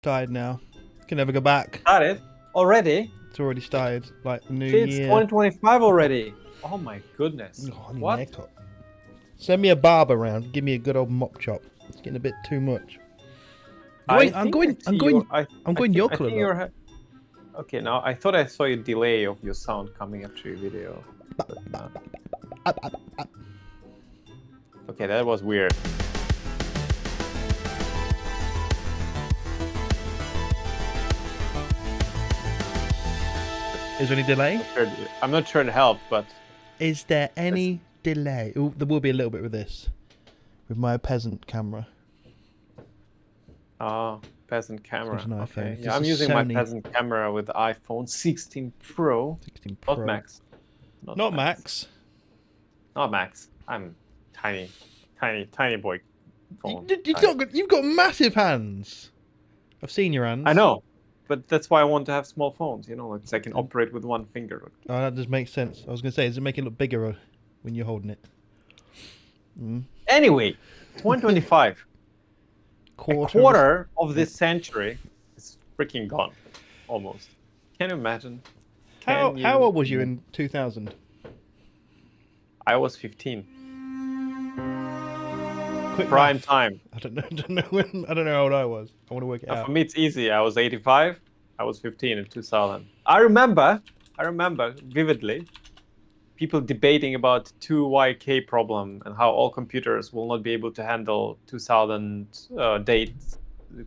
Started now. Can never go back. Started already? It's already started. Like the new It's year. 2025 already. Oh my goodness. Oh, I need What? an haircut. Send me a barber round. Give me a good old mop chop. It's getting a bit too much. I'm going your colour. Look. Okay, now I thought I saw a delay of your sound coming after your video. Okay, that was weird. Is there any delay? I'm not sure it helped, but... Is there any delay? Ooh, there will be a little bit with this. With my peasant camera. Oh, peasant camera. Okay. Yeah, yeah, I'm using my Sony. peasant camera with the iPhone 16 Pro. 16 Pro. Not Max. Not Max. Not Max. I'm tiny boy phone. You've got massive hands. I've seen your hands. I know. But that's why I want to have small phones, you know, like so I can operate with one finger. Oh, that just makes sense. I was going to say, does it make it look bigger when you're holding it? Anyway, 2025. Quarter of this century is freaking gone, almost. Can you imagine? How old was you in 2000? I was 15. Quick Prime math. time. I don't know how old I was. I want to work it out. For me, it's easy. I was 85. I was 15 in 2000. I remember vividly people debating about 2YK problem and how all computers will not be able to handle 2000 dates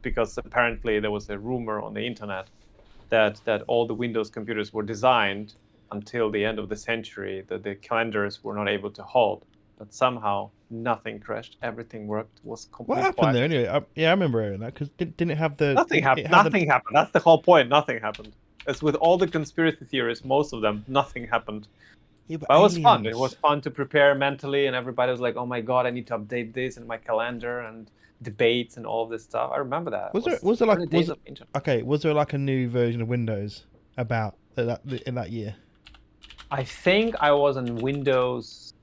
because apparently there was a rumor on the internet that all the Windows computers were designed until the end of the century, that the calendars were not able to hold. But somehow nothing crashed, everything worked, was completely What happened there anyway? I remember hearing that because didn't it have the... Nothing happened. Nothing happened. That's the whole point. Nothing happened. As with all the conspiracy theories, most of them, nothing happened. Yeah, but it was fun. It was fun to prepare mentally, and everybody was like, "Oh my god, I need to update this in my calendar and debates and all of this stuff." I remember that. Was there like a new version of Windows about in that year? I think I was on Windows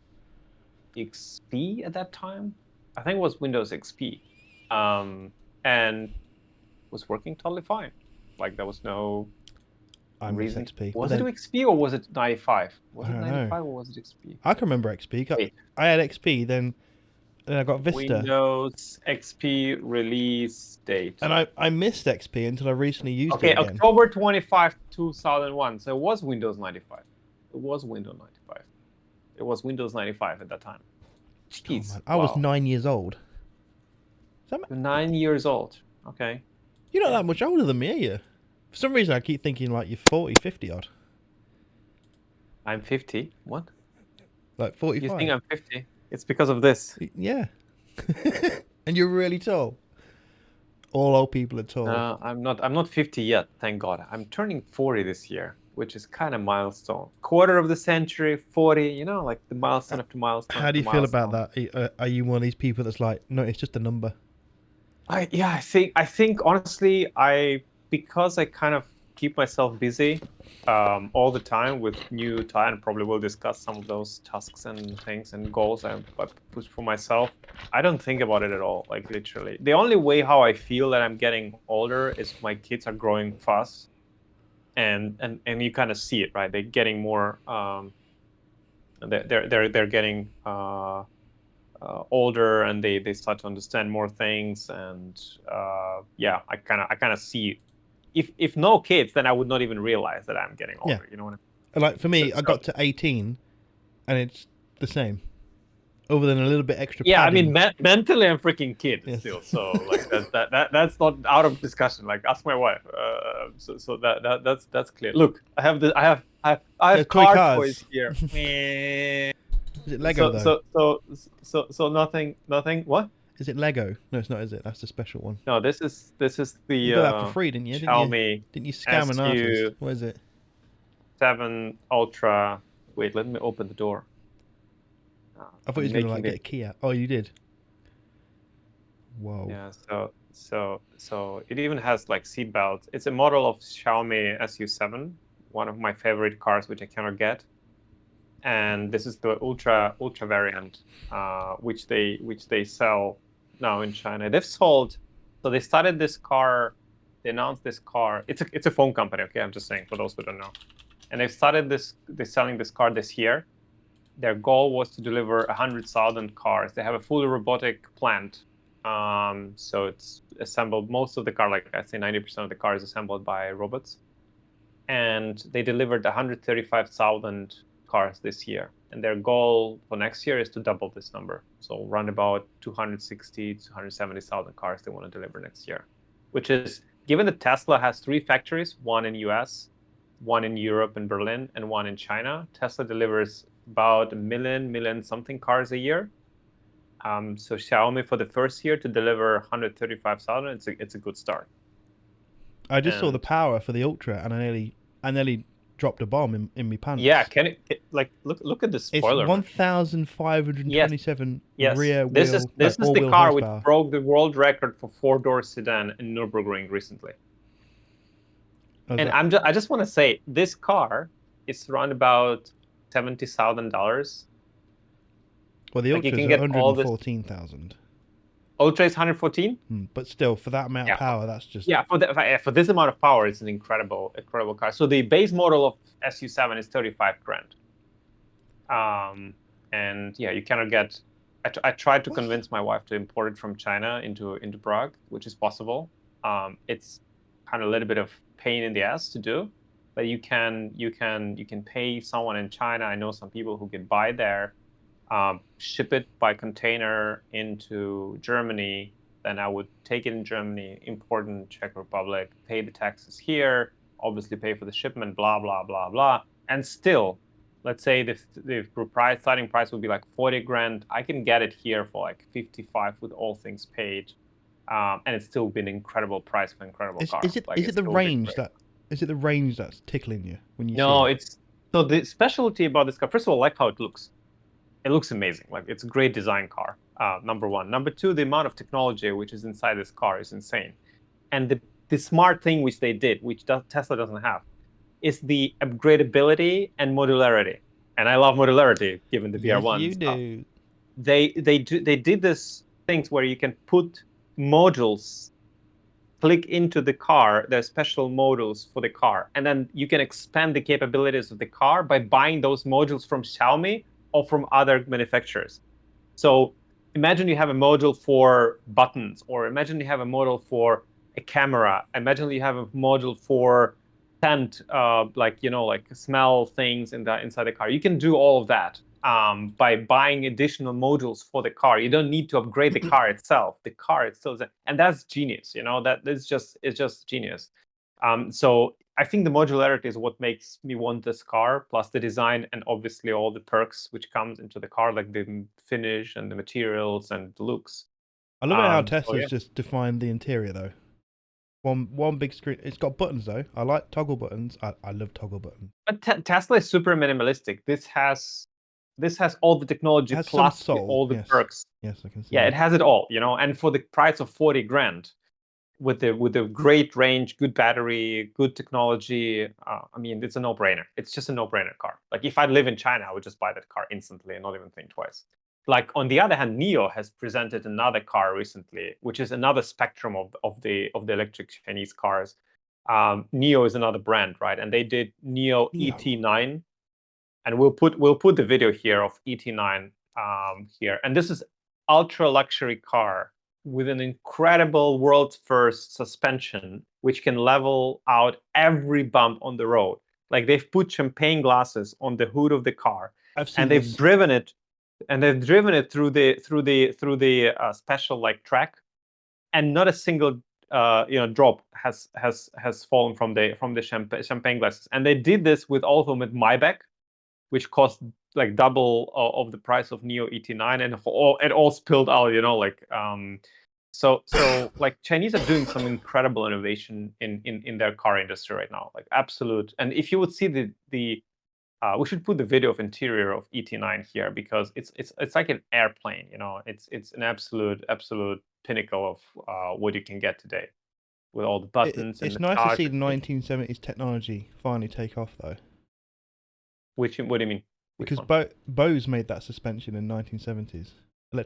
XP at that time. I think it was Windows XP, and was working totally fine. Like there was no reason. XP. Was it XP or was it 95? Was it 95 or was it XP? I can remember XP. I had XP, then I got Vista. Windows XP release date. And I missed XP until I recently used it again. Okay, October 25, 2001. So it was Windows 95. It was Windows 95. It was Windows 95 at that time. Jeez, I was 9 years old. 9 years old. Okay. You're not that much older than me, are you? For some reason, I keep thinking like you're 40, 50 odd. I'm 50. What? Like 45. You think I'm 50? It's because of this. Yeah. And you're really tall. All old people are tall. I'm not 50 yet, thank God. I'm turning 40 this year, which is kind of milestone. Quarter of the century, 40, you know, like the milestone after milestone. How do you feel about that? Are you one of these people that's like, no, it's just a number? I think honestly, because I kind of keep myself busy all the time with new time, and probably will discuss some of those tasks and things and goals I push for myself. I don't think about it at all, like literally. The only way how I feel that I'm getting older is my kids are growing fast, and you kind of see it, right? They're getting more. They're getting older, and they start to understand more things, and yeah, I kind of see. If no kids, then I would not even realize that I'm getting older. Yeah. You know what I mean? Like for me, I got to 18, and it's the same, other than a little bit extra. Yeah, padding. I mean, mentally, I'm freaking kid still. So like that's not out of discussion. Like ask my wife. So that's clear. Look, I have car toys here. Is it Lego though? So nothing. What? Is it Lego? No, it's not. Is it? That's the special one. No, this is the. You got that for free, didn't you? Xiaomi. Didn't you scam an artist? What is it? 7 Ultra. Wait, let me open the door. I thought you were gonna like get a key out. Oh, you did. Whoa. Yeah. So it even has like seat belts. It's a model of Xiaomi SU7, one of my favorite cars, which I cannot get. And this is the ultra variant, which they sell now in China. They've sold. So they started this car They announced this car. It's a phone company. Okay, I'm just saying for those who don't know. And they're selling this car this year. Their goal was to deliver 100,000 cars. They have a fully robotic plant. So it's assembled most of the car, like I say 90% of the car is assembled by robots. And they delivered 135,000 cars this year. And their goal for next year is to double this number. So around about 260, 270,000 cars they want to deliver next year, which is, given that Tesla has 3 factories, one in US, one in Europe in Berlin, and one in China. Tesla delivers about a million something cars a year. So Xiaomi for the first year to deliver 135,000, it's a good start. I just saw the power for the Ultra, and I nearly dropped a bomb in my pants. Yeah, like look at the spoiler. It's 1,527 yes. rear this wheel. This is the car horsepower. which broke the world record for 4-door sedan in Nürburgring recently. And I just want to say, this car is around about $70,000. Well, the Ultra is 114,000. Ultra is 114. But still, for that amount of power, that's just for this amount of power, it's an incredible car. So the base model of SU7 is 35 grand. And yeah, you cannot get. I tried to convince my wife to import it from China into Prague, which is possible. It's kind of a little bit of pain in the ass to do, but you can pay someone in China. I know some people who can buy there, ship it by container into Germany. Then I would take it in Germany, import in Czech Republic, pay the taxes here, obviously pay for the shipment, blah blah blah blah, and still, let's say the starting price would be like 40 grand. I can get it here for like 55 with all things paid, and it's still been an incredible price for an incredible car. Is it the range that's tickling you when you see it? No, it's so the specialty about this car. First of all, I like how it looks. It looks amazing. Like, it's a great design car. Number one. Number two, the amount of technology which is inside this car is insane. And the smart thing which they did, which Tesla doesn't have, is the upgradability and modularity. And I love modularity, given the VR1 you stuff. do. They did this things where you can put modules, click into the car. There's special modules for the car, and then you can expand the capabilities of the car by buying those modules from Xiaomi or from other manufacturers. So imagine you have a module for buttons, or imagine you have a module for a camera. Imagine you have a module for scent, like smell things inside the car. You can do all of that by buying additional modules for the car. You don't need to upgrade the car itself. The car itself, and that's genius. It's just genius. So I think the modularity is what makes me want this car, plus the design and obviously all the perks which comes into the car, like the finish and the materials and the looks. I love how Tesla's just defined the interior though. One big screen. It's got buttons though. I like toggle buttons. I love toggle buttons. But Tesla is super minimalistic. This has all the technology plus all the perks. Yes, I can see. Yeah, it has it all. And for the price of 40 grand. With a great range, good battery, good technology, I mean, it's a no-brainer. It's just a no-brainer car. Like, if I live in China, I would just buy that car instantly and not even think twice. Like, on the other hand, NIO has presented another car recently, which is another spectrum of the electric Chinese cars. NIO is another brand, right? And they did NIO ET9, and we'll put the video here of ET9 here. And this is ultra luxury car with an incredible world's first suspension, which can level out every bump on the road. Like, they've put champagne glasses on the hood of the car, and they've driven it through the special like track, and not a single drop has fallen from the champagne glasses. And they did this with Maybach, which cost like double of the price of NIO ET9, and it all spilled out. So like, Chinese are doing some incredible innovation in their car industry right now, like absolute. And if you would see the we should put the video of interior of ET9 here, because it's like an airplane. It's an absolute pinnacle of what you can get today with all the buttons. It's nice to see the 1970s technology finally take off, though. What do you mean? Because Bose made that suspension in 1970s.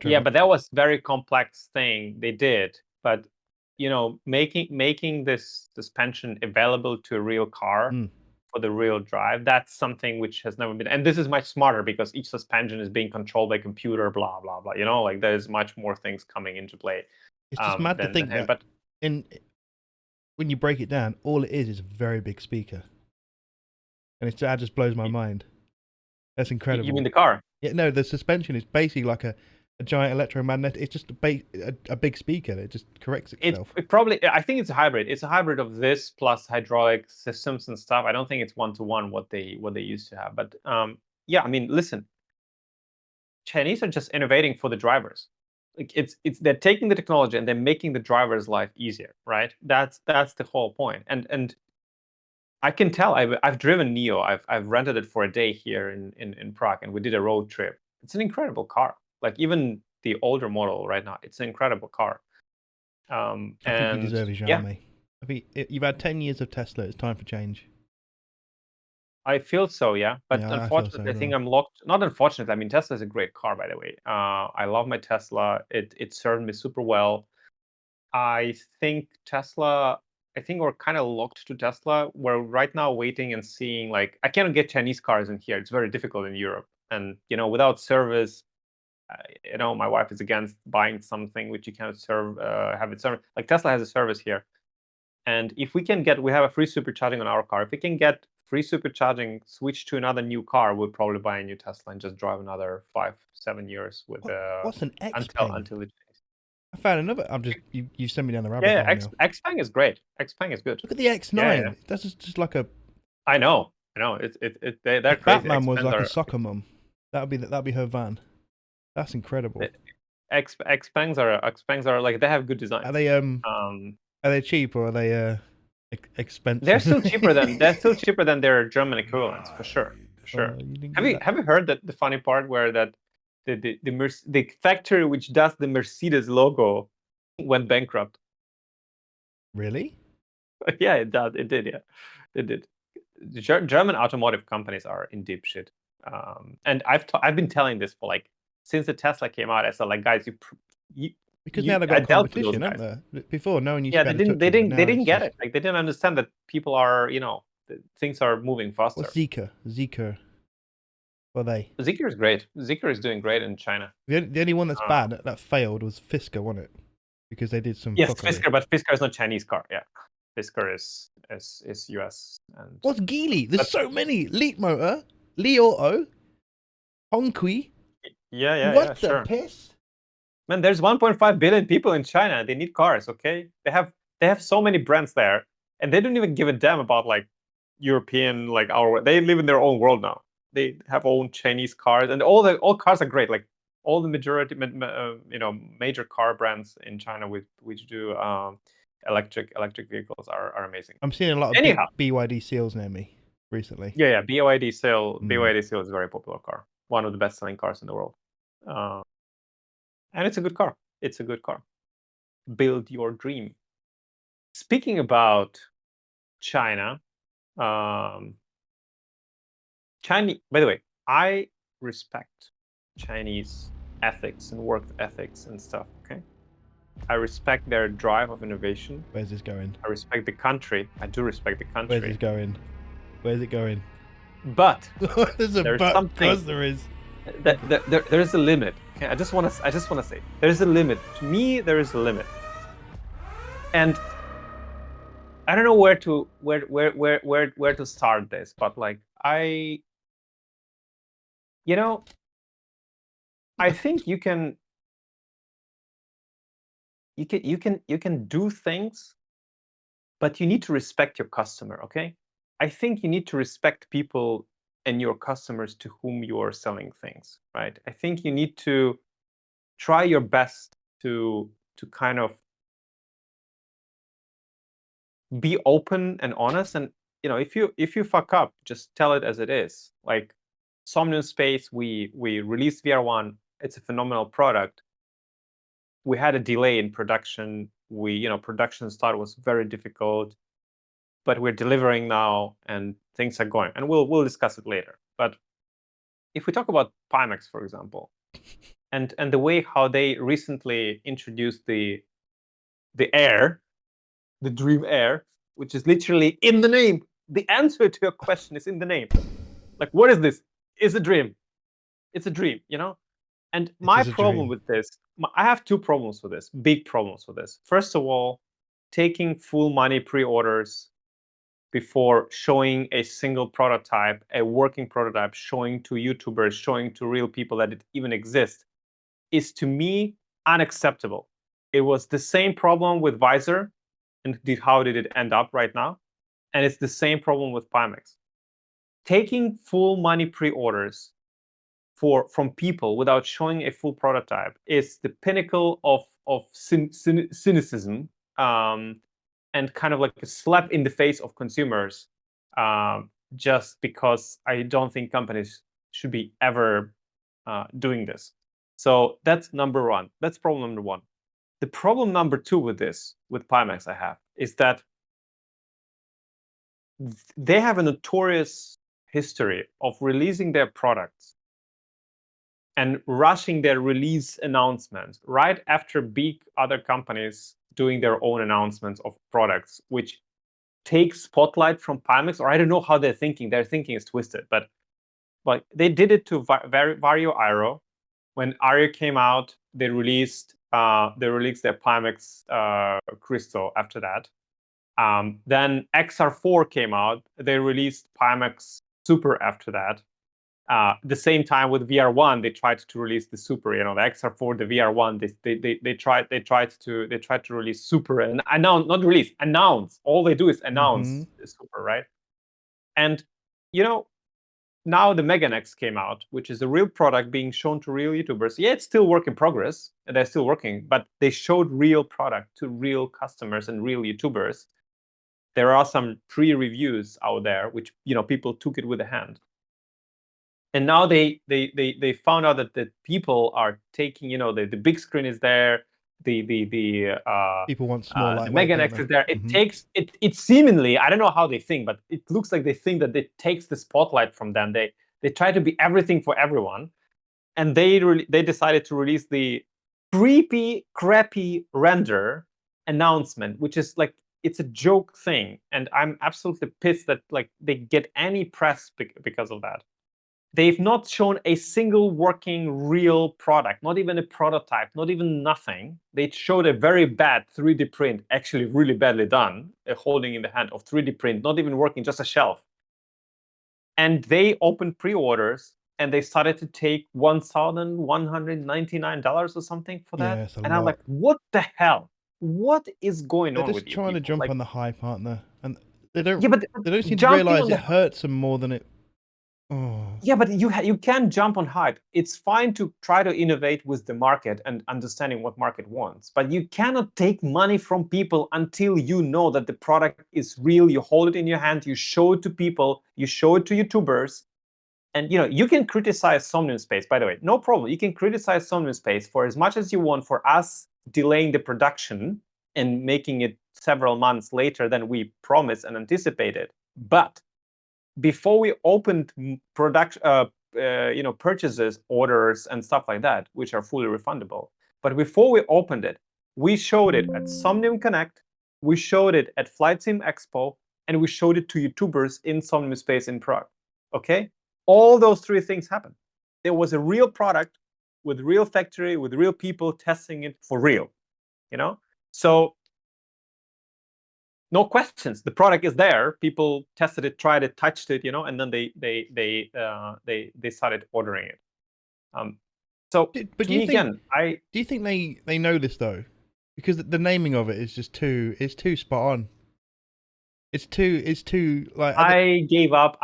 Yeah, but that was very complex thing they did. But making this suspension available to a real car for the real drive, that's something which has never been. And this is much smarter because each suspension is being controlled by computer, blah blah blah. Like there's much more things coming into play. It's just mad to think that. But when you break it down, all it is a very big speaker, and that just blows my mind. That's incredible. You mean the car? Yeah, no, the suspension is basically like a giant electromagnetic. It's just a big speaker that just corrects itself. It probably, I think it's a hybrid. It's a hybrid of this plus hydraulic systems and stuff. I don't think it's one-to-one what they used to have. But yeah, I mean, listen, Chinese are just innovating for the drivers. Like they're taking the technology and they're making the driver's life easier, right? That's the whole point. And I can tell. I've driven Neo. I've rented it for a day here in Prague, and we did a road trip. It's an incredible car. Like even the older model right now, it's an incredible car. I think you deserve a Xiaomi. Yeah. I think you've had 10 years of Tesla. It's time for change. I feel so, yeah. But yeah, unfortunately, I think I'm locked. Not unfortunately. I mean, Tesla is a great car, by the way. I love my Tesla. It served me super well. I think Tesla. I think we're kind of locked to Tesla. We're right now waiting and seeing. Like, I cannot get Chinese cars in here. It's very difficult in Europe, and without service. My wife is against buying something which you cannot have it served. Like Tesla has a service here, and if we have a free supercharging on our car. If we can get free supercharging, switch to another new car, we'll probably buy a new Tesla and just drive another 5-7 years with what's an until it changes. I found another. You sent me down the rabbit hole. Yeah, Xpeng is great. Xpeng is good. Look at the X9. Yeah. That's just like a. I know. They're crazy. Batman was like a soccer mum. That'd be her van. That's incredible. Xpengs are like, they have good designs. Are they cheap or are they expensive? They're still cheaper than their German equivalents, for sure. Have you heard that the funny part where that the factory which does the Mercedes logo went bankrupt? Really? Yeah, it did. Yeah, it did. German automotive companies are in deep shit. And I've been telling this for like since the Tesla came out. I said, like, guys, because now they've got competition, haven't they? Before, no one used to. They didn't get it. Like, they didn't understand that people are, things are moving faster. What's Zeekr? What are they? Zeekr is great. Zeekr is doing great in China. The only one that's bad that failed was Fisker, wasn't it? Because they did some. Yes, Fisker, but Fisker is not Chinese car. Yeah, Fisker is US. And what's Geely? There's so many. Leapmotor, Li Auto, Hongqi. Yeah. What the piss? Man, there's 1.5 billion people in China. They need cars, okay? They have so many brands there, and they don't even give a damn about like European, like they live in their own world now. They have own Chinese cars, and all cars are great. Like all the majority, major car brands in China which do electric vehicles are amazing. I'm seeing a lot of BYD sales near me recently. Yeah, BYD sale is a very popular car. One of the best-selling cars in the world. And it's a good car. Build your dream. Speaking about China, Chinese. By the way, I respect Chinese ethics and work ethics and stuff. Okay, I respect their drive of innovation. Where's this going? I respect the country. I do respect the country. Where's it going? But there's something. Because there is. There is a limit. Okay, I just want to say there is a limit. To me, there is a limit, and I don't know where to start this. But like I think you can do things, but you need to respect your customer. Okay, I think you need to respect people and your customers to whom you are selling things, right? I think you need to try your best to kind of be open and honest. And if you fuck up, just tell it as it is. Like Somnium Space, we released VR1. It's a phenomenal product. We had a delay in production. Production start was very difficult, but we're delivering now and things are going, and we'll discuss it later. But if we talk about Pimax, for example, and the way how they recently introduced the Air, the Dream Air, which is literally in the name. The answer to your question is in the name. Like, what is this? It's a dream. It's a dream, you know? And my problem with this, I have two problems with this, big problems with this. First of all, taking full money pre-orders before showing a single prototype, a working prototype, showing to YouTubers, showing to real people that it even exists, is to me unacceptable. It was the same problem with Visor, and how did it end up right now? And it's the same problem with Pimax. Taking full money pre-orders from people without showing a full prototype is the pinnacle of cynicism, and kind of like a slap in the face of consumers, just because I don't think companies should be ever doing this. So that's number one. That's problem number one. The problem number two with this, with Pimax, I have, is that they have a notorious history of releasing their products and rushing their release announcements right after big other companies doing their own announcements of products, which take spotlight from Pimax. Or I don't know how they're thinking. Their thinking is twisted, but they did it to Vario Aero. When Aero came out, they released their Pimax Crystal after that. Then XR4 came out. They released Pimax Super after that. The same time with VR1, they tried to release the Super. You know, the XR4, the VR1. They tried to release Super and announce. All they do is announce the Super, right? And you know, now the Megane X came out, which is a real product being shown to real YouTubers. Yeah, it's still work in progress, and they're still working, but they showed real product to real customers and real YouTubers. There are some pre-reviews out there, which people took it with a hand. And now they found out that people are taking, the big screen is there, the people want small the Megane X is there. It takes it seemingly, I don't know how they think, but it looks like they think that it takes the spotlight from them. They try to be everything for everyone, and they decided to release the creepy, crappy render announcement, which is like, it's a joke thing, and I'm absolutely pissed that like they get any press because of that. They've not shown a single working real product, not even a prototype, not even nothing. They showed a very bad 3D print, actually really badly done, holding in the hand of 3D print, not even working, just a shelf. And they opened pre-orders, and they started to take $1,199 or something for that. Yeah, and I'm like, what the hell? What is going on with you? They're just trying to jump on the hype, aren't they? And they don't seem to jumping realize it hurts them more than it. Oh. Yeah, but you can jump on hype. It's fine to try to innovate with the market and understanding what market wants, but you cannot take money from people until you know that the product is real. You hold it in your hand, you show it to people, you show it to YouTubers, and you can criticize Somnium Space. By the way, no problem. You can criticize Somnium Space for as much as you want for us delaying the production and making it several months later than we promised and anticipated. But before we opened purchases, orders, and stuff like that, which are fully refundable. But before we opened it, we showed it at Somnium Connect, we showed it at Flight Sim Expo, and we showed it to YouTubers in Somnium Space in Prague. Okay? All those three things happened. There was a real product with real factory, with real people testing it for real. So no questions. The product is there. People tested it, tried it, touched it, and then they started ordering it. So, but do you think they know this though? Because the naming of it is just too spot on. It's too like. I gave up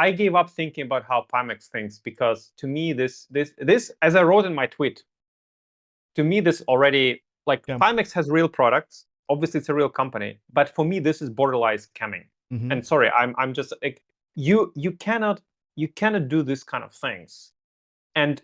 thinking about how Pimax thinks, because to me this, as I wrote in my tweet, to me this already, like, Pimax has real products. Obviously, it's a real company, but for me, this is borderline scamming. And sorry, I'm just like, you cannot do this kind of things and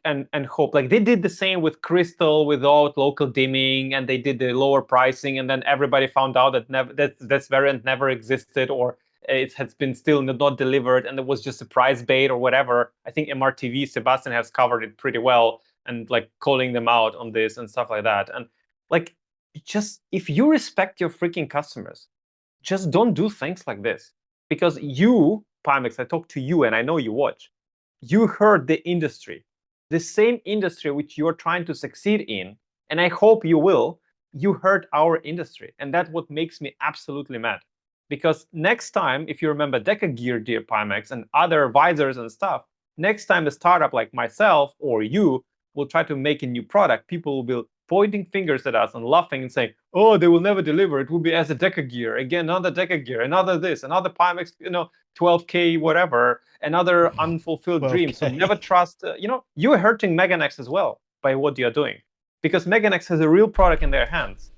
hope. Like, they did the same with Crystal without local dimming, and they did the lower pricing, and then everybody found out that this variant never existed, or it has been still not delivered, and it was just a price bait or whatever. I think MRTV Sebastian has covered it pretty well, and like calling them out on this and stuff like that. And like, just, if you respect your freaking customers, just don't do things like this. Because you, Pimax, I talk to you and I know you watch. You hurt the industry, the same industry which you're trying to succeed in, and I hope you will. You hurt our industry, and that's what makes me absolutely mad. Because next time, if you remember Deca Gear, dear Pimax, and other visors and stuff, next time a startup like myself or you will try to make a new product, people will be pointing fingers at us and laughing and saying, "Oh, they will never deliver. It will be as a Deca Gear again, another Deca Gear, another this, another Pimax, 12K, whatever, another unfulfilled dream." So never trust. You're hurting Meganex as well by what you're doing, because Meganex has a real product in their hands,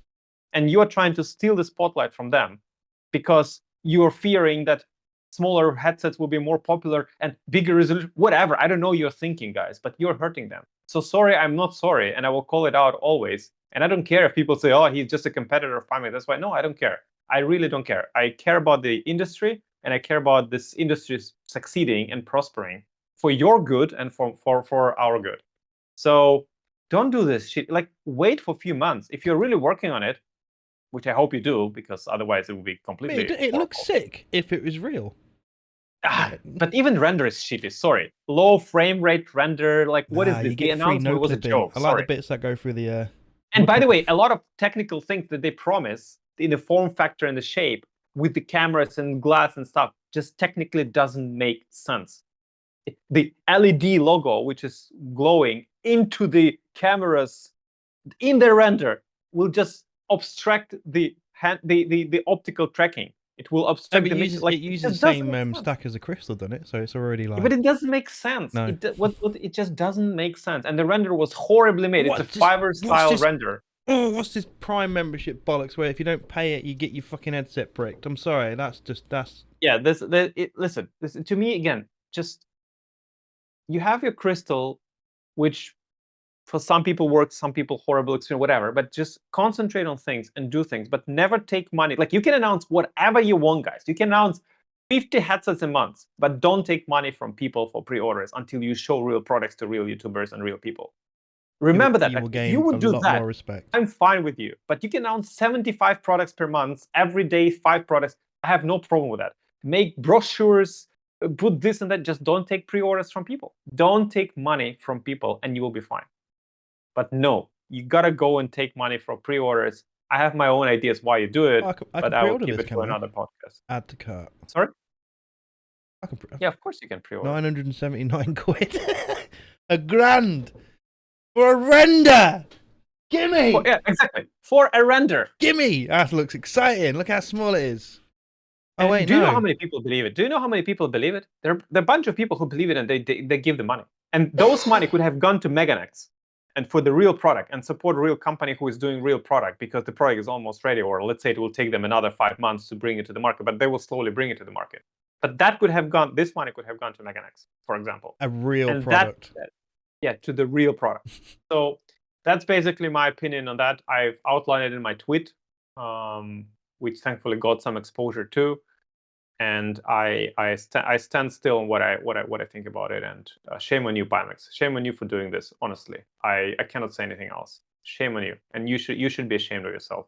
and you are trying to steal the spotlight from them because you're fearing that smaller headsets will be more popular and bigger resolution, whatever. I don't know you're thinking, guys, but you're hurting them. So sorry, I'm not sorry, and I will call it out always. And I don't care if people say, "Oh, he's just a competitor of Pimax." That's why. No, I don't care. I really don't care. I care about the industry, and I care about this industry succeeding and prospering for your good and for our good. So don't do this shit. Like, wait for a few months. If you're really working on it, which I hope you do, because otherwise it would be completely It looks sick if it was real. But even render is shitty. Sorry, low frame rate render. Like, what is this? The announcement was a joke. I like the bits that go through the. And by the way, a lot of technical things that they promise in the form factor and the shape with the cameras and glass and stuff just technically doesn't make sense. The LED logo, which is glowing into the cameras in the render, will just obstruct the optical tracking. It will obstruct the mix. It uses the same stack as a crystal, doesn't it? So it's already like. But it doesn't make sense. No. It just doesn't make sense. And the render was horribly made. It's a Fiverr style render. Oh, what's this Prime membership bollocks where if you don't pay it, you get your fucking headset bricked? I'm sorry, that's. Yeah, listen, to me again, just you have your crystal, which for some people works, some people horrible experience, whatever. But just concentrate on things and do things, but never take money. Like, you can announce whatever you want, guys. You can announce 50 headsets a month, but don't take money from people for pre-orders until you show real products to real YouTubers and real people. Remember that. If you would do that, I'm fine with you. But you can announce 75 products per month, every day, 5 products. I have no problem with that. Make brochures, put this and that. Just don't take pre-orders from people. Don't take money from people, and you will be fine. But no, you gotta go and take money from pre-orders. I have my own ideas why you do it, but I will keep it for another podcast. Add to cart. Sorry? Yeah, of course you can pre-order. 979 quid. £1,000 for a render. Gimme! Yeah, exactly. For a render. Gimme! That looks exciting. Look how small it is. Oh, wait, do you know how many people believe it? Do you know how many people believe it? There are a bunch of people who believe it, and they give the money. And those money could have gone to Meganex and for the real product, and support a real company who is doing real product, because the product is almost ready. Or let's say it will take them another 5 months to bring it to the market, but they will slowly bring it to the market. But that could have gone, this money could have gone to Meganex, for example. A real product. Yeah, to the real product. So that's basically my opinion on that. I've outlined it in my tweet, which thankfully got some exposure too. And I stand still on what I think about it. And shame on you, Pimax. Shame on you for doing this. Honestly, I cannot say anything else. Shame on you, and you should be ashamed of yourself.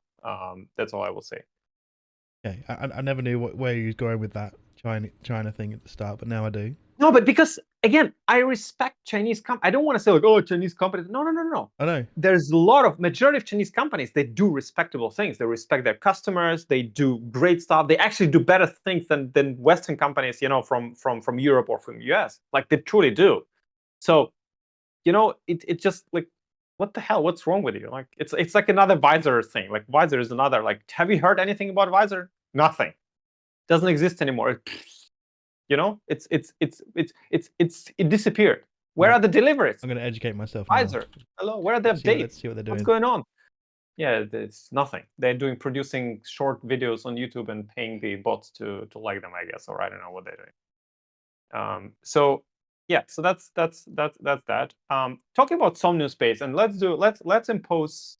That's all I will say. Okay, I never knew where you was going with that China thing at the start, but now I do. No, but because again, I respect Chinese companies. I don't want to say like, oh, Chinese companies. No. I know. There's a lot of majority of Chinese companies. They do respectable things. They respect their customers. They do great stuff. They actually do better things than Western companies, from Europe or from US. Like, they truly do. So, it just like, what the hell? What's wrong with you? Like, it's like another Visor thing. Like, Visor is another. Like, have you heard anything about Visor? Nothing. Doesn't exist anymore. It disappeared. Where are the deliveries? I'm going to educate myself. Visor. Hello, where are the updates? Let's see what they're doing. What's going on? Yeah, it's nothing. They're producing short videos on YouTube and paying the bots to like them, I guess, or I don't know what they're doing. So that's that. Talking about Somnium Space, and let's impose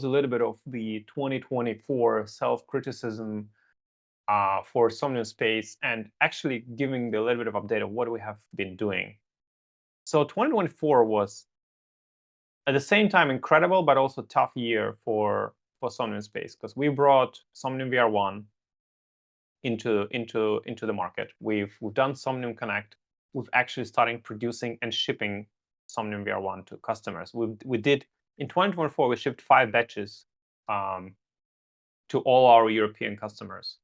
a little bit of the 2024 self-criticism for Somnium Space, and actually giving a little bit of update of what we have been doing. So 2024 was at the same time incredible, but also tough year for Somnium Space, because we brought Somnium VR1, into the market. We've done Somnium Connect. We've actually started producing and shipping Somnium VR1 to customers. We did in 2024. We shipped 5 batches to all our European customers.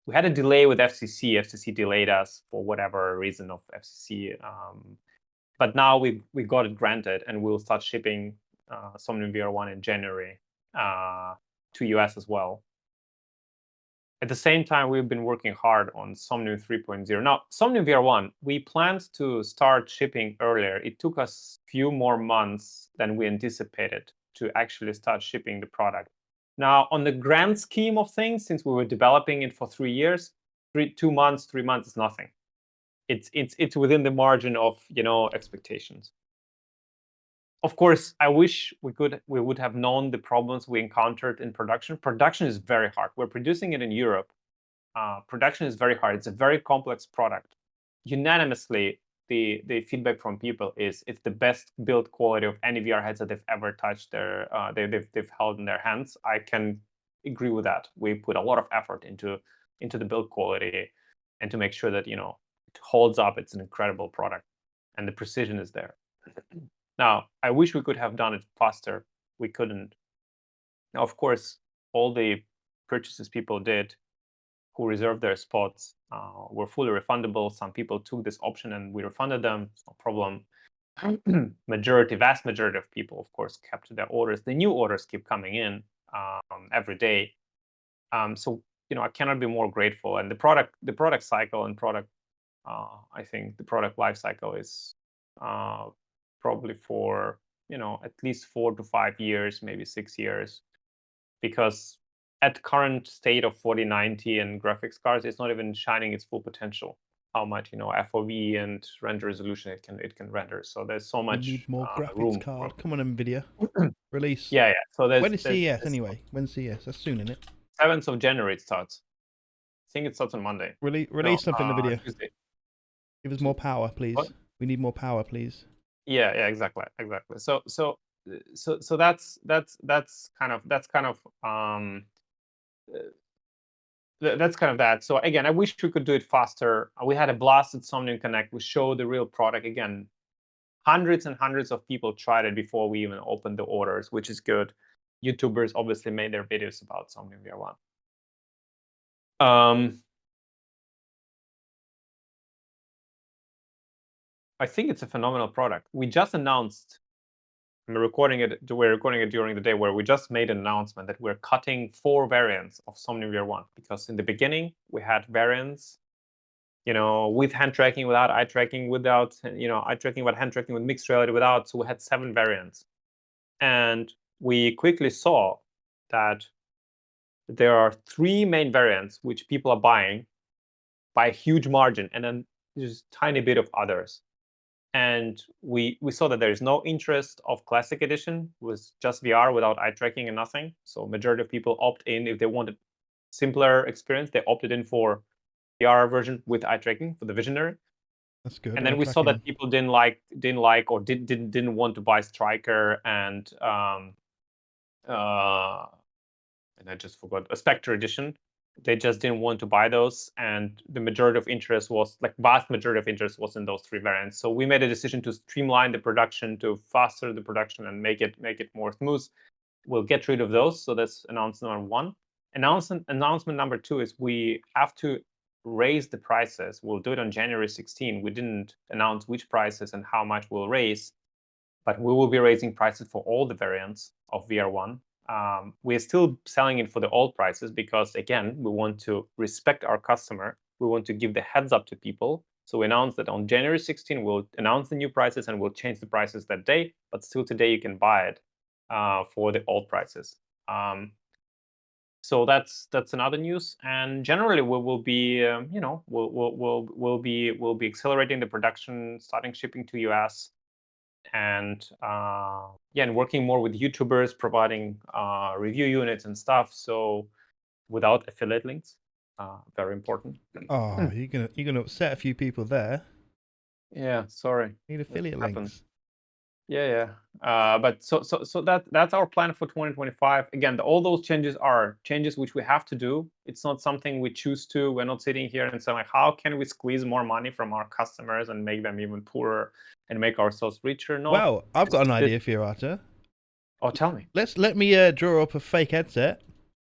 We had a delay with FCC. FCC delayed us for whatever reason of FCC, but now we got it granted, and we'll start shipping Somnium VR1 in January to US as well. At the same time, we've been working hard on Somnium 3.0. Now, Somnium VR1, we planned to start shipping earlier. It took us a few more months than we anticipated to actually start shipping the product. Now, on the grand scheme of things, since we were developing it for 3 years, 3 months is nothing. It's within the margin of expectations. Of course, I wish we would have known the problems we encountered in production. Production is very hard. We're producing it in Europe. Production is very hard. It's a very complex product. Unanimously, the feedback from people is it's the best build quality of any VR headset they've ever touched they've held in their hands. I can agree with that. We put a lot of effort into the build quality and to make sure that it holds up. It's an incredible product, and the precision is there. Now, I wish we could have done it faster. We couldn't. Now, of course, all the purchases people did who reserved their spots were fully refundable. Some people took this option and we refunded them. No problem. Vast majority of people, of course, kept their orders. The new orders keep coming in every day. So I cannot be more grateful. And the product cycle and I think the product life cycle is probably for at least 4 to 5 years, maybe 6 years, because at current state of 4090 and graphics cards, it's not even shining its full potential. How much FOV and render resolution it can render. So there's so much. We need more graphics room card. Come on, Nvidia, release. Yeah. So when is CES anyway? When's CES? That's soon, isn't it? 7th of January it starts. I think it starts on Monday. Release something, Nvidia. Tuesday. Give us more power, please. What? We need more power, please. Yeah, exactly. So that's kind of that. So again, I wish we could do it faster. We had a blast at Somnium Connect. We showed the real product again. Hundreds and hundreds of people tried it before we even opened the orders, which is good. YouTubers obviously made their videos about Somnium VR1. I think it's a phenomenal product. We just announced, we're recording it during the day, where we just made an announcement that we're cutting 4 variants of Somnium VR1, because in the beginning we had variants, with hand tracking, without eye tracking, without, eye tracking, with hand tracking, with mixed reality, without. So we had 7 variants. And we quickly saw that there are 3 main variants which people are buying by a huge margin, and then there's a tiny bit of others. And we saw that there is no interest of Classic Edition with just VR without eye tracking and nothing. So majority of people opt in. If they wanted simpler experience, they opted in for VR version with eye tracking for the Visionary. That's good. And then we saw that people didn't like or didn't want to buy Striker and I just forgot, a Spectre Edition. They just didn't want to buy those, and the majority of interest was, vast majority of interest was in those 3 variants. So we made a decision to streamline the production, to faster the production, and make it more smooth. We'll get rid of those. So that's announcement number 1. Announcement number 2 is we have to raise the prices. We'll do it on January 16. We didn't announce which prices and how much we'll raise, but we will be raising prices for all the variants of VR1. We're still selling it for the old prices because, again, we want to respect our customer. We want to give the heads up to people. So we announced that on January 16, we'll announce the new prices and we'll change the prices that day. But still today, you can buy it for the old prices. So that's another news. And generally, we will be, we'll be accelerating the production, starting shipping to US. And and working more with YouTubers, providing review units and stuff. So without affiliate links, very important. Oh, you're gonna upset a few people there. Yeah, sorry. Need affiliate links. Yeah. But so that's our plan for 2025. Again, all those changes are changes which we have to do. It's not something we choose to. We're not sitting here and saying like, how can we squeeze more money from our customers and make them even poorer and make ourselves richer? No. Well, I've got an idea for you, Arthur. Oh, tell me. Let me draw up a fake headset,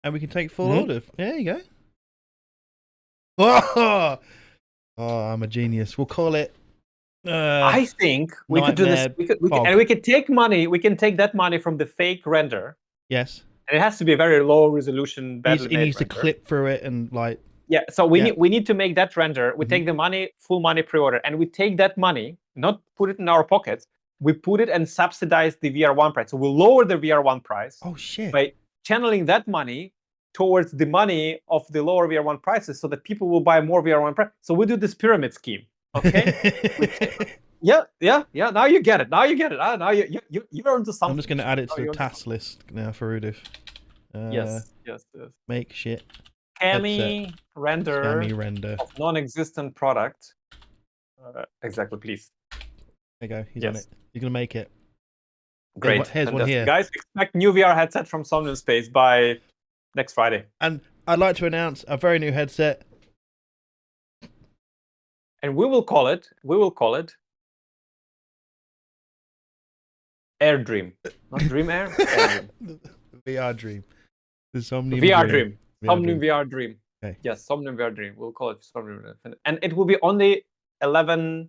and we can take full order. There you go. Oh, I'm a genius. We'll call it. I think we could do this. We could take money. We can take that money from the fake render. Yes. And it has to be a very low resolution, badly made It needs to clip through it and like. Yeah. So we need to make that render. We take the money, full money pre-order, and we take that money, not put it in our pockets. We put it and subsidize the VR1 price. So we'll lower the VR1 price. Oh shit! By channeling that money towards the money of the lower VR1 prices, so that people will buy more VR1 price. So we do this pyramid scheme. Okay. Yeah. Now you get it. Now you're onto something. I'm just going to add it to the task list now for Udif. Yes. Make shit. Scammy render of non-existent product. Exactly, please. There you go. He's on it. You're going to make it. Great. Here's one here. Guys, expect new VR headset from Somnium Space by next Friday. And I'd like to announce a very new headset. And we will call it Air Dream. Not Dream Air? Air Dream. VR Dream. The Somnium VR Dream. Somnium VR Dream. Okay. Yes, Somnium VR Dream. We'll call it Somnium. And it will be only $12.99.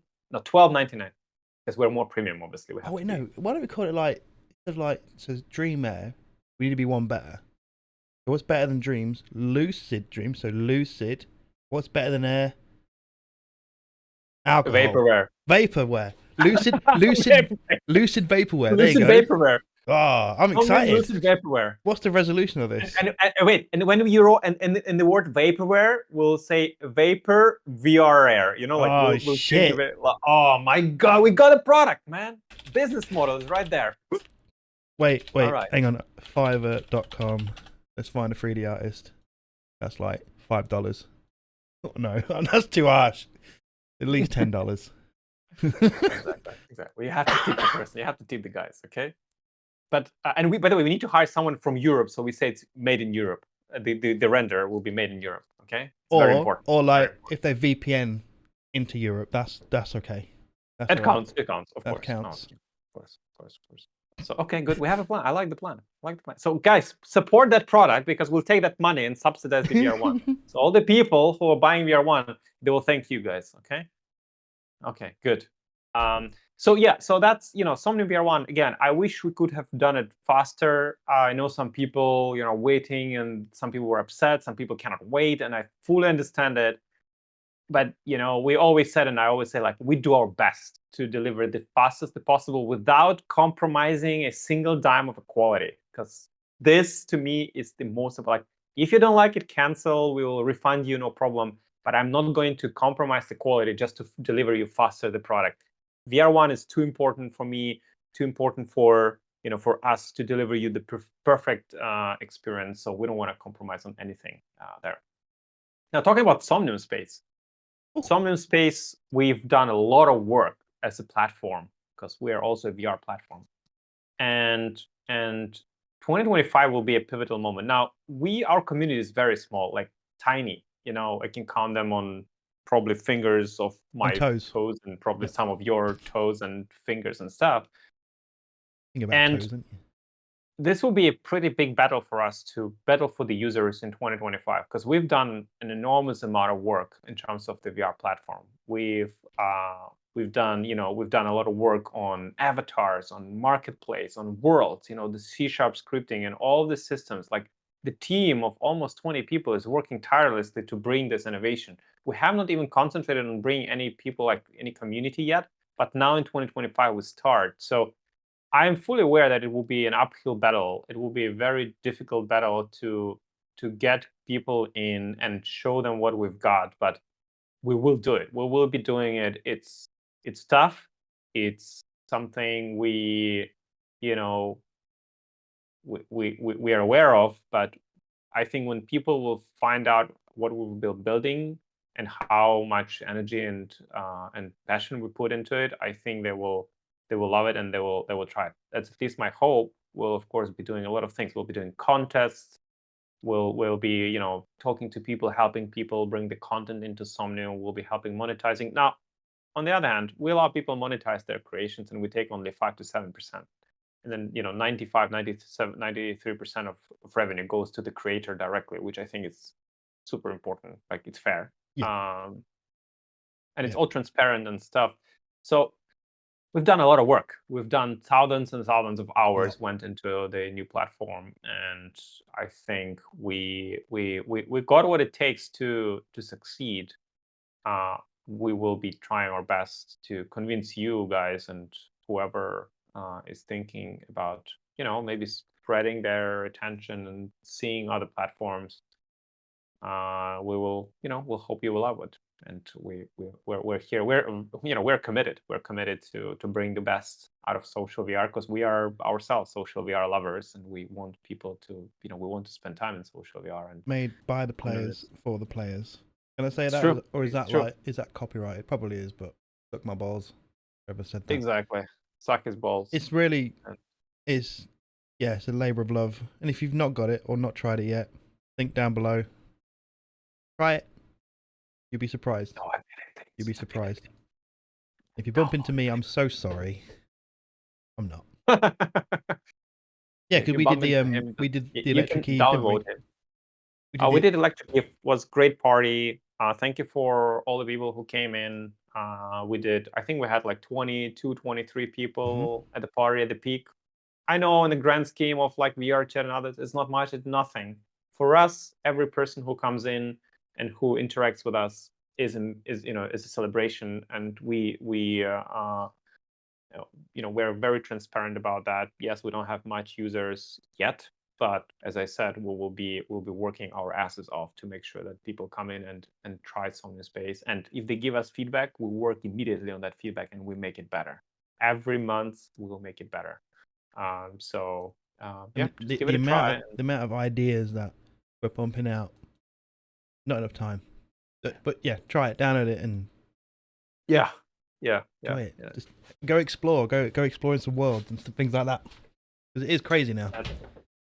Because we're more premium, obviously. Oh wait, no. Why don't we call it like it says Dream Air? We need to be one better. So what's better than dreams? Lucid Dream. So lucid. What's better than air? Alcohol. Vaporware. Lucid vaporware. There you go. Lucid vaporware. Oh, I'm excited. Lucid vaporware. What's the resolution of this? And when you roll and the word vaporware, we'll say vapor VR air. You know, like we'll shit. Oh my god, we got a product, man. Business model is right there. Wait, hang on. Fiverr.com. Let's find a 3D artist. That's like $5. Oh, no, that's too harsh. At least $10. Exactly. You have to tip the person. You have to tip the guys. Okay. But and by the way, we need to hire someone from Europe, so we say it's made in Europe. The render will be made in Europe. Okay. It's very important. Or like if they VPN into Europe, that's okay. It counts. It counts. Of course. Counts. Of course. So okay, good. We have a plan. I like the plan. So guys, support that product because we'll take that money and subsidize the VR1. So all the people who are buying VR1, they will thank you guys. Okay, good. So that's Somnium VR1. Again, I wish we could have done it faster. I know some people waiting, and some people were upset. Some people cannot wait, and I fully understand it. But we always said, and I always say, like, we do our best to deliver the fastest possible without compromising a single dime of quality. Because this, to me, is the most of like, if you don't like it, cancel. We will refund you, no problem. But I'm not going to compromise the quality just to deliver you faster the product. VR1 is too important for me, too important for for us to deliver you the perfect experience. So we don't want to compromise on anything there. Now, talking about Somnium Space. Somnium Space, we've done a lot of work as a platform because we are also a VR platform. And 2025 will be a pivotal moment. Now, our community is very small, like tiny. I can count them on probably fingers of my toes and probably some of your toes and fingers and stuff. Think about toes, isn't you? This will be a pretty big battle for us to battle for the users in 2025 because we've done an enormous amount of work in terms of the VR platform. We've done a lot of work on avatars, on marketplace, on worlds, the C# scripting and all the systems. Like the team of almost 20 people is working tirelessly to bring this innovation. We have not even concentrated on bringing any people, like any community yet, but now in 2025 we start. So I am fully aware that it will be an uphill battle. It will be a very difficult battle to get people in and show them what we've got, but we will do it. We will be doing it. It's tough. It's something we are aware of, but I think when people will find out what we've been building and how much energy and passion we put into it, I think they will they will love it and they will try it. That's at least my hope. We'll of course be doing a lot of things. We'll be doing contests. We'll be talking to people, helping people bring the content into Somnium. We'll be helping monetizing. Now, on the other hand, we allow people monetize their creations, and we take only 5 to 7%. And then 95, 97, 93% of revenue goes to the creator directly, which I think is super important. Like, it's fair. Yeah. And it's all transparent and stuff. So we've done a lot of work. We've done thousands and thousands of hours went into the new platform, and I think we got what it takes to succeed. We will be trying our best to convince you guys and whoever is thinking about maybe spreading their attention and seeing other platforms. We'll hope you will love it, and we're here. We're committed. We're committed to bring the best out of social VR, because we are ourselves social VR lovers, and we want people to we want to spend time in social VR. And made by the players for the players. Can I say it's that, true. or is It's that true. is that copyrighted? Probably is, but suck my balls. Whoever said that? Exactly. Suck his balls. It's really it's a labor of love. And if you've not got it or not tried it yet, link down below. Try it. You'll be surprised. No, I did it. You'll be surprised. If you bump into me, I'm so sorry. I'm not. Yeah, because we did the Electric Eve, didn't we? Downvote him. We did Electric Eve. Was great party. Thank you for all the people who came in. I think we had like 22, 23 people at the party at the peak. I know in the grand scheme of like VR chat and others, it's not much, it's nothing. For us, every person who comes in and who interacts with us is a celebration, and we're very transparent about that. Yes, we don't have much users yet, but as I said, we'll be working our asses off to make sure that people come in and try Somnium Space. And if they give us feedback, we work immediately on that feedback and we make it better. Every month we will make it better. Just give it a try. The amount of ideas that we're pumping out, not enough time. But yeah, try it, download it, and enjoy it. Just go explore, go exploring some worlds and things like that. Because it is crazy now.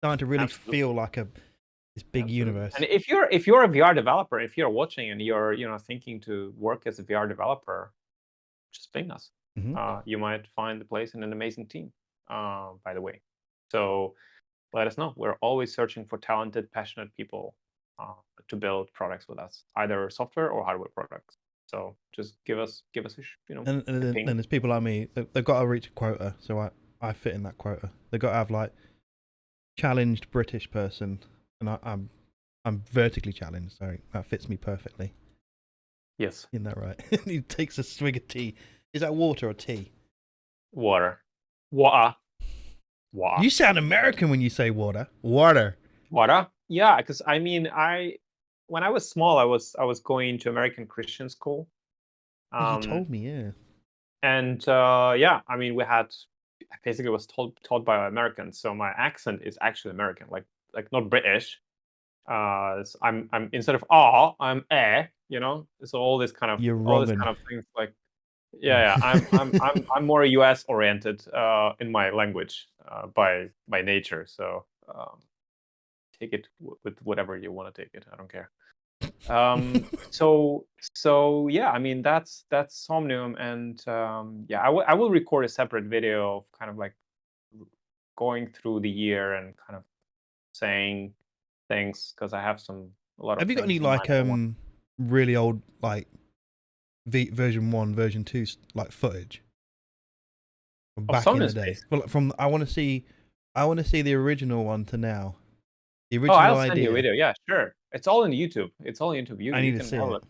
Starting to really feel like this big universe. And if you're a VR developer, if you're watching and you're thinking to work as a VR developer, just ping us. You might find the place in an amazing team. By the way, so let us know. We're always searching for talented, passionate people to build products with us, either software or hardware products. So just give us a And then there's people like me. They've got to reach a quota, so I fit in that quota. They've got to have like challenged British person, and I'm vertically challenged, so that fits me perfectly. Yes, isn't that right? He takes a swig of tea. Is that water or tea? Water. Water. You sound American when you say water. Water. Water. Yeah, because I mean, when I was small, I was going to American Christian school. You told me, yeah. And I mean, I basically was taught by Americans, so my accent is actually American, like not British. I'm instead of I'm So all this kind of things like I'm more US oriented in my language by nature. So take it with whatever you want to take it. I don't care. So yeah, I mean that's Somnium, and I will record a separate video of kind of like going through the year and kind of saying things, because I have a lot of. Have you got any like really old like version 1, version 2 like footage from back in the day? Well, I want to see the original one to now. The original I'll idea. send you a video. Yeah, sure. It's all in YouTube. I need to see it.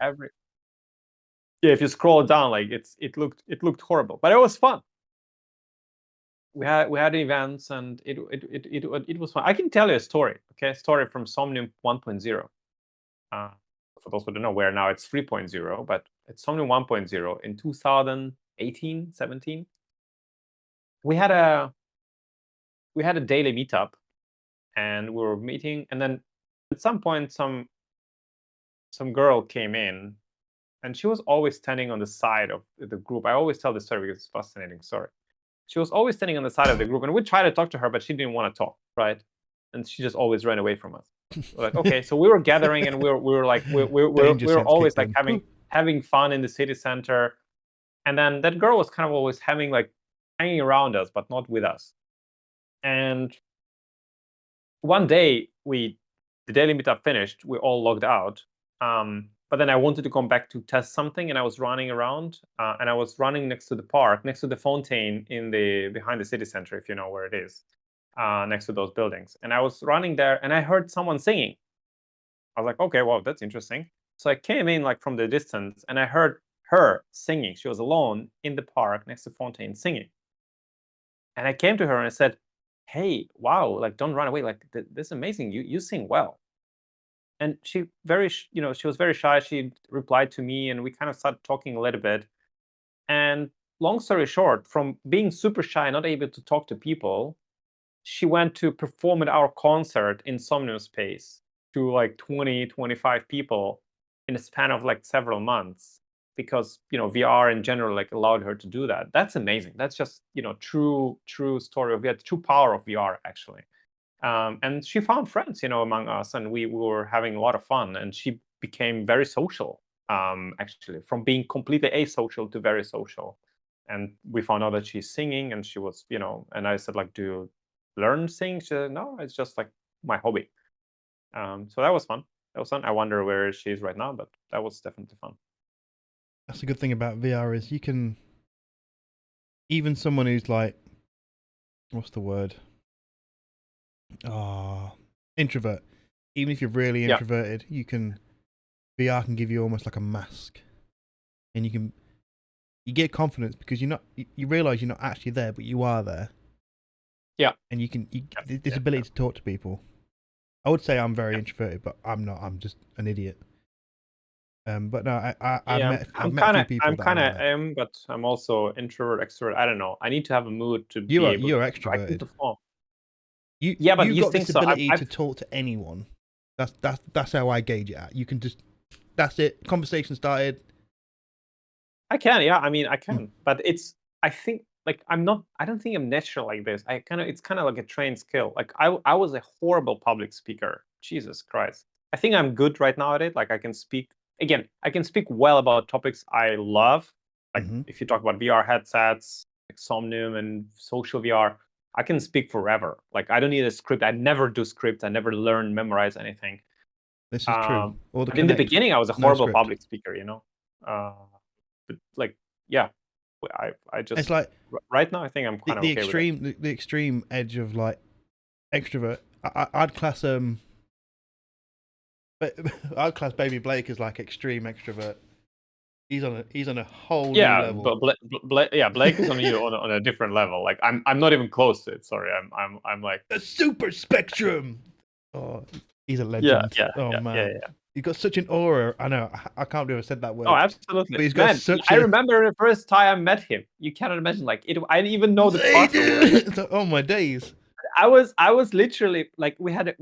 Yeah, if you scroll down, like it looked horrible, but it was fun. We had events, and it was fun. I can tell you a story. Okay, a story from Somnium 1.0. For those who don't know, where now it's 3.0, but it's Somnium 1.0 in 2018, 17. We had a daily meetup, and we were meeting, and then at some point some girl came in, and she was always standing on the side of the group. I always tell this story because it's a fascinating story. she was always standing on the side of the group, and we tried to talk to her, but she didn't want to talk, right? And she just always ran away from us. We're like, okay, so we were gathering, and we were like, we were always like having fun in the city center, and then that girl was kind of always hanging around us, but not with us. And one day, the daily meetup finished, we all logged out. But then I wanted to come back to test something, and I was running around, and I was running next to the park, next to the fountain behind the city center, if you know where it is, next to those buildings. And I was running there, and I heard someone singing. I was like, okay, well, that's interesting. So I came in from the distance, and I heard her singing. She was alone in the park next to the fountain singing. And I came to her and I said, hey, wow, don't run away. This is amazing. You sing well. And she she was very shy. She replied to me, and we kind of started talking a little bit. And long story short, from being super shy, not able to talk to people, she went to perform at our concert in Somnium Space to 20, 25 people in a span of several months, because VR in general allowed her to do that. That's amazing. That's just true story of VR, true power of VR actually. And she found friends, among us, and we were having a lot of fun. And she became very social, actually, from being completely asocial to very social. And we found out that she's singing, and she was, and I said, do you learn sing? She said, no, it's just my hobby. So that was fun. That was fun. I wonder where she is right now, but that was definitely fun. That's a good thing about VR is you can, even someone who's what's the word? Introvert. Even if you're really introverted, you can, VR can give you almost like a mask, and you get confidence because you realize you're not actually there, but you are there. Yeah. And this ability to talk to people. I would say I'm very introverted, but I'm not. I'm just an idiot. But no, I've met a few people. I'm kind of but I'm also introvert, extrovert. I don't know. I need to have a mood to be able. You're extroverted. But you've you got think this ability to talk to anyone. That's how I gauge it at. You can just, that's it. Conversation started. I can, yeah. I mean, I can, but I think I don't think I'm natural like this. It's kind of like a trained skill. I was a horrible public speaker. Jesus Christ. I think I'm good right now at it. I can speak well about topics I love. If you talk about VR headsets, Somnium and social VR, I can speak forever. I don't need a script. I never do scripts. I never learn, memorize anything. This is true. But in the beginning, I was a horrible public speaker, but yeah, I just, it's right now I think I'm kind of okay with it. The extreme edge of extrovert. I'd class Baby Blake as extreme extrovert. He's on a whole new level. But Blake is on on a different level. I'm not even close to it. Sorry, I'm a super spectrum. Oh, he's a legend. Man. He's got such an aura. I know. I can't believe I said that word. Oh, absolutely. But he's got I remember the first time I met him. You cannot imagine. I didn't even know the password. Oh my days. I was literally we had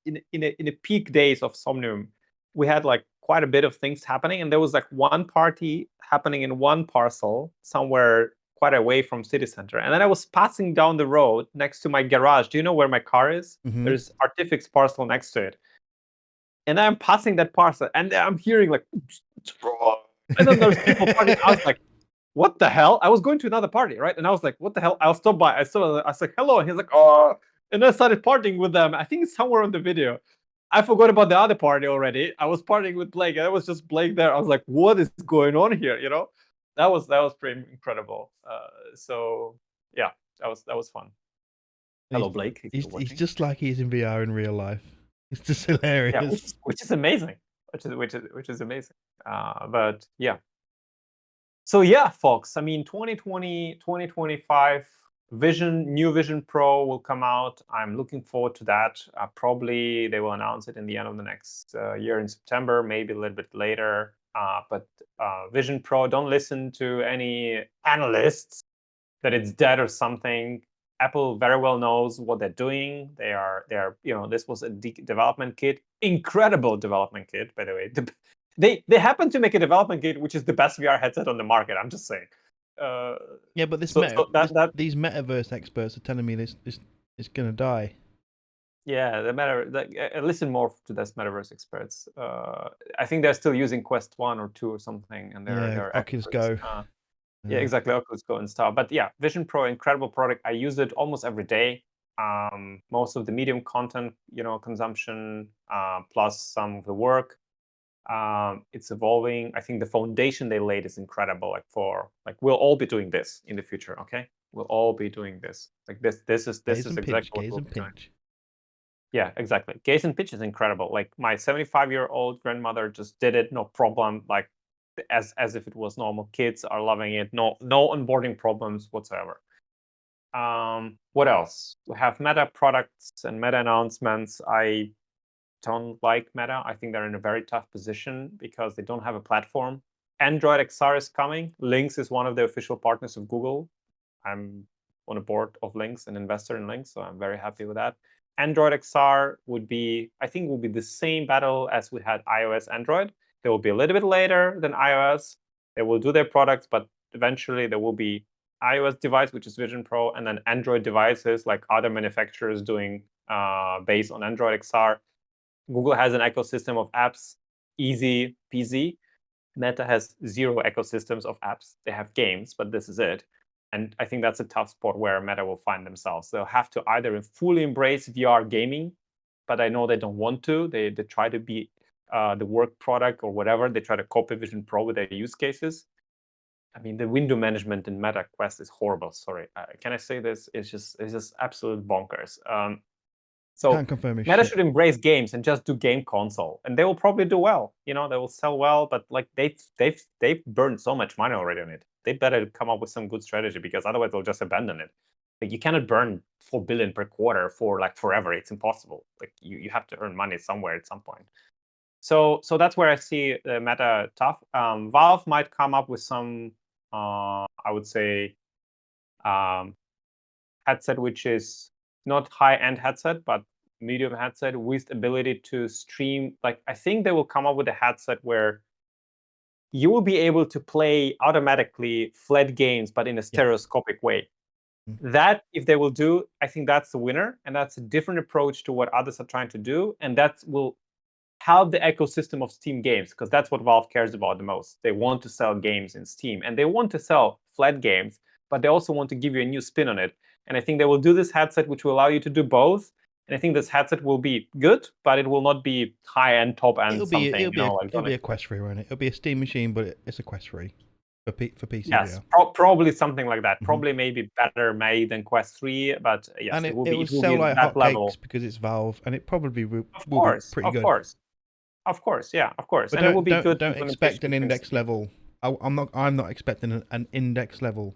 in a peak days of Somnium, we had quite a bit of things happening, and there was one party happening in one parcel somewhere quite away from city center, and then I was passing down the road next to my garage. Do you know where my car is? There's Artifix parcel next to it. And I'm passing that parcel, and I'm hearing and then there's people partying. I was like, what the hell? I was going to another party, right? And I was like, what the hell? I'll stop by. I was like, hello. And he's like, oh. And I started partying with them. I think it's somewhere on the video. I forgot about the other party already. I was partying with Blake, and it was just Blake there. I was like, what is going on here? That was pretty incredible. So yeah, that was fun. Hello, Blake. He's just like he is in VR in real life. It's just hilarious. Yeah, which is amazing. Which is amazing. But yeah. So yeah, folks. I mean, 2020, 2025 new Vision Pro will come out. I'm looking forward to that. Probably they will announce it in the end of the next year in September, maybe a little bit later. But Vision Pro, don't listen to any analysts that it's dead or something. Apple very well knows what they're doing. They are this was a development kit, incredible development kit, by the way. They happen to make a development kit which is the best VR headset on the market. I'm just saying. Yeah, but these metaverse experts are telling me this is gonna die. Yeah, listen more to this metaverse experts. I think they're still using Quest 1 or 2 or something, and they're Oculus experts. Go. Yeah, exactly, Oculus Go and stuff. But yeah, Vision Pro, incredible product. I use it almost every day. Most of the medium content, consumption, plus some of the work. It's evolving. I think the foundation they laid is incredible. We'll all be doing this in the future. Okay, we'll all be doing this. This is exactly what we'll be doing. Yeah, exactly. Gaze and pitch is incredible. Like my 75-year-old grandmother just did it, no problem. Like as if it was normal. Kids are loving it. No onboarding problems whatsoever. What else? We have Meta products and Meta announcements. I don't like Meta. I think they're in a very tough position because they don't have a platform. Android XR is coming. Lynx is one of the official partners of Google. I'm on a board of Lynx, an investor in Lynx, so I'm very happy with that. Android XR would be the same battle as we had iOS Android. They will be a little bit later than iOS. They will do their products, but eventually there will be iOS device, which is Vision Pro, and then Android devices like other manufacturers doing based on Android XR. Google has an ecosystem of apps, easy peasy. Meta has 0 ecosystems of apps. They have games, but this is it. And I think that's a tough spot where Meta will find themselves. They'll have to either fully embrace VR gaming, but I know they don't want to. They try to be the work product or whatever. They try to copy Vision Pro with their use cases. I mean, the window management in Meta Quest is horrible. Sorry, can I say this? It's just absolute bonkers. So Meta should embrace games and just do game console, and they will probably do well. They will sell well, but like they've burned so much money already on it. They better come up with some good strategy because otherwise they'll just abandon it. Like you cannot burn 4 billion per quarter for like forever. It's impossible. Like you have to earn money somewhere at some point. So that's where I see Meta tough. Valve might come up with some, I would say, headset which is not high-end headset, but medium headset with ability to stream. Like I think they will come up with a headset where you will be able to play automatically flat games, but in a stereoscopic way. That, if they will do, I think that's the winner, and that's a different approach to what others are trying to do, and that will help the ecosystem of Steam games, because that's what Valve cares about the most. They want to sell games in Steam, and they want to sell flat games, but they also want to give you a new spin on it. And I think they will do this headset, which will allow you to do both. And I think this headset will be good, but it will not be high-end, top-end something. It'll be a Quest 3, won't it? It'll be a Steam machine, but it's a Quest 3 for PC. Yes, probably something like that. Probably maybe better made than Quest 3, but yes, and it will be sell like that level because it's Valve, and it probably will be pretty good. Of course, yeah, of course. But and it will be good. Don't expect an index level. I'm not expecting an index level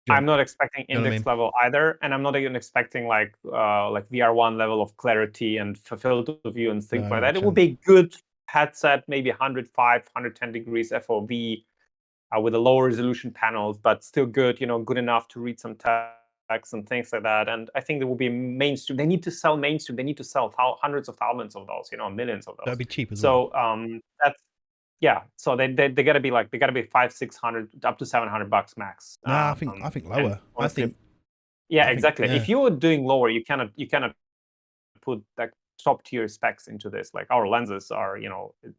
jump. I'm not expecting index level either, and I'm not even expecting like VR1 level of clarity and field of view and things like that. It will be good headset, maybe 105, 110 degrees FOV with a lower resolution panels, but still good. Good enough to read some text and things like that. And I think there will be mainstream. They need to sell mainstream. They need to sell hundreds of thousands of those. Millions of those. That'd be cheap as well. So that's. Yeah, so they gotta be 500-600 up to $700 max. No, I think lower. Honestly, exactly. Yeah. If you're doing lower, you cannot put like top tier specs into this. Like our lenses are,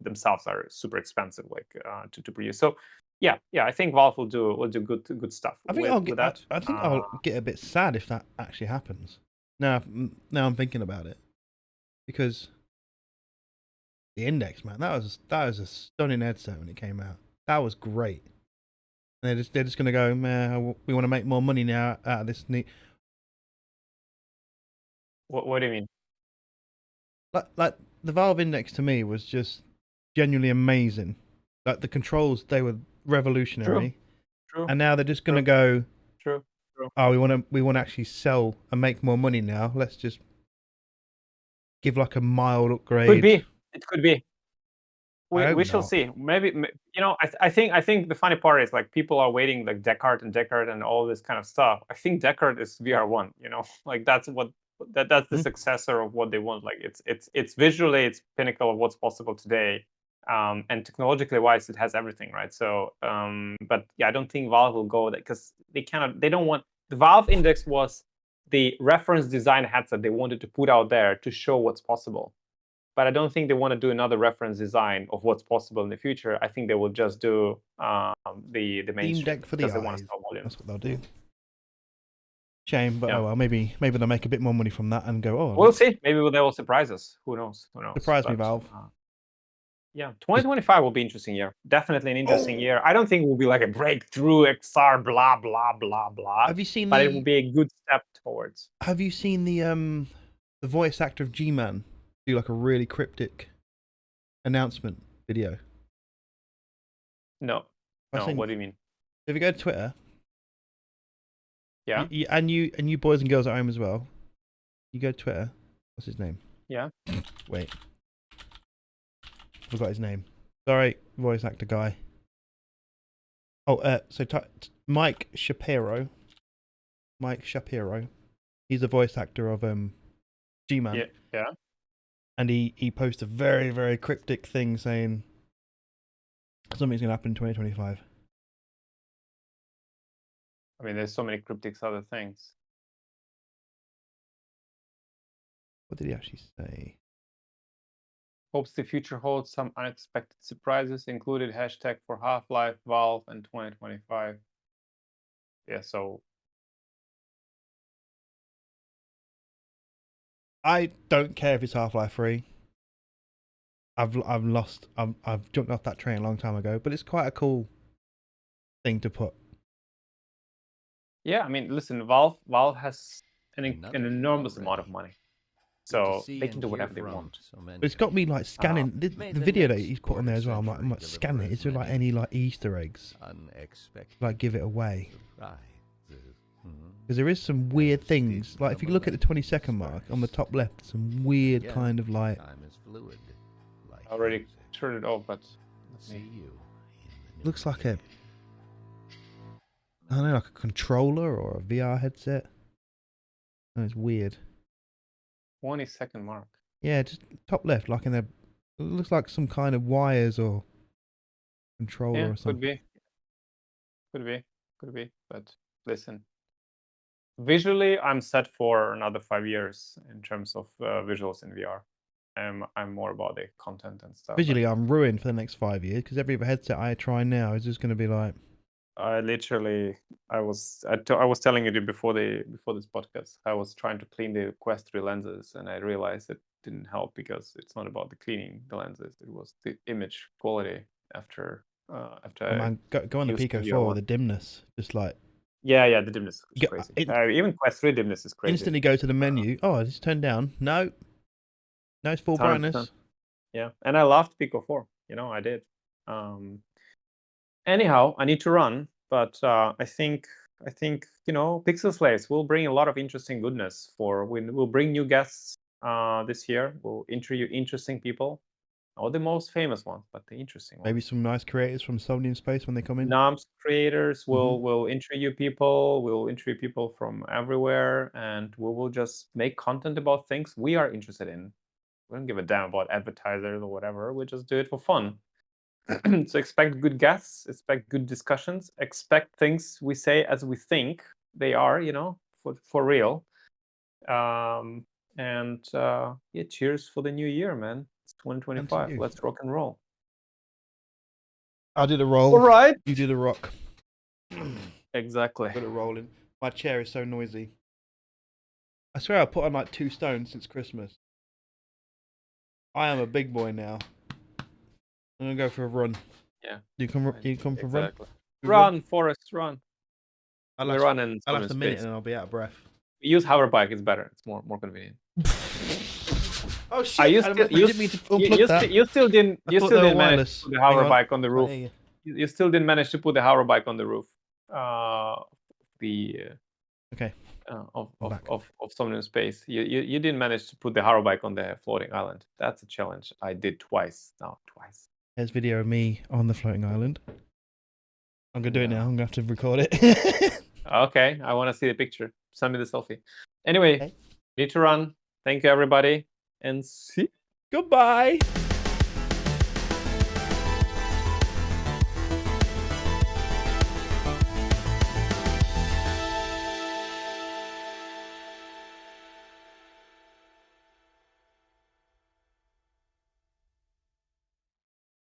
themselves are super expensive, like to produce. So yeah, I think Valve will do good stuff. I think I'll get a bit sad if that actually happens. Now I'm thinking about it, because the Index, man, that was a stunning headset when it came out. That was great. And they're just gonna go, man, we want to make more money now out of this neat. What do you mean? Like the Valve Index to me was just genuinely amazing. Like the controls, they were revolutionary. True. And now they're just gonna go. True. Oh, we want to actually sell and make more money now. Let's just give like a mild upgrade. It could be. We shall see. Maybe I think the funny part is like people are waiting like Deckard and all this kind of stuff. I think Deckard is VR1. Like that's the successor of what they want. Like it's visually it's pinnacle of what's possible today. And technologically wise, it has everything, right? So, but yeah, I don't think Valve will go there because they cannot. They don't want the Valve Index was the reference design headset they wanted to put out there to show what's possible. But I don't think they want to do another reference design of what's possible in the future. I think they will just do the mainstream Steam Deck for the because they want eyes. to sell volume. That's what they'll do. Shame, but Yeah. oh well. Maybe they'll make a bit more money from that and go. Oh, We'll see. Maybe they will surprise us. Who knows? Who knows? Surprise me, Valve. Yeah, 2025 will be an interesting year. Definitely an interesting Oh. year. I don't think it will be like a breakthrough XR, blah blah blah blah. Have you seen but it will be a good step towards. Have you seen the voice actor of G-Man do like a really cryptic announcement video? No. No. What do you mean? If you go to Twitter, yeah, and you boys and girls at home as well, you go to Twitter. What's his name? Yeah. Wait. Forgot his name. Sorry, voice actor guy. Oh, so Mike Shapiro. Mike Shapiro. He's a voice actor of G-Man. Yeah. Yeah. And he posted a very, very cryptic thing saying something's gonna happen in 2025. I mean, there's so many cryptic other things. What did he actually say? Hopes the future holds some unexpected surprises, included hashtag for Half-Life, Valve, and 2025. Yeah, so I don't care if it's Half-Life 3. I've jumped off that train a long time ago, but it's quite a cool thing to put. Yeah, I mean, listen, Valve has an enormous amount of money. So they can do whatever they want. But it's got me like scanning the video that he's put on there as well. I'm like scanning it. Is there like any like Easter eggs? Like give it away. Because there is some weird things. Like if you look at the 20-second mark on the top left, some weird kind of like. I already turned it off, but looks like a. I don't know, like a controller or a VR headset. No, it's weird. 20-second mark. Yeah, just top left, like in a. It looks like some kind of wires or controller or something. Could be. But listen, visually, I'm set for another 5 years in terms of visuals in VR. I'm more about the content and stuff. Visually, I'm ruined for the next 5 years because every headset I try now is just going to be like. I was telling you before this podcast. I was trying to clean the Quest 3 lenses, and I realized it didn't help because it's not about the cleaning the lenses. It was the image quality after. Oh man, go on the Pico 4. The dimness, just like. Yeah, the dimness is crazy. Even Quest 3 dimness is crazy. Instantly go to the menu. Oh, it's turned down. No, it's full brightness. Yeah, and I loved Pico 4. I did. Anyhow, I need to run, but I think Pixel Slaves will bring a lot of interesting goodness. We'll bring new guests this year. We'll interview interesting people, not the most famous ones, but the interesting ones. Maybe some nice creators from Somnium Space when they come in. NAMS creators will interview people. We'll interview people from everywhere, and we will just make content about things we are interested in. We don't give a damn about advertisers or whatever. We just do it for fun. So expect good guests, expect good discussions, expect things we say as we think they are, for real. And yeah, cheers for the new year, man. It's 2025. Let's rock and roll. I'll do the roll. All right. You do the rock. Exactly. Put it rolling. My chair is so noisy. I swear I put on like 2 stones since Christmas. I am a big boy now. I'm gonna go for a run. Yeah. You come for a run? Run, Forrest, run. I'll last a minute and I'll be out of breath. Use hoverBike, it's better. It's more convenient. Oh shit! You still didn't manage to put the hoverBike on the roof. You still didn't manage to put the hoverBike on the roof. Of Somnium Space. You didn't manage to put the hoverBike on the floating island. That's a challenge. I did twice. There's video of me on the floating island. I'm gonna do it now. I'm gonna have to record it. Okay, I want to see the picture. Send me the selfie. Anyway, need to run. Thank you, everybody, and see. Goodbye.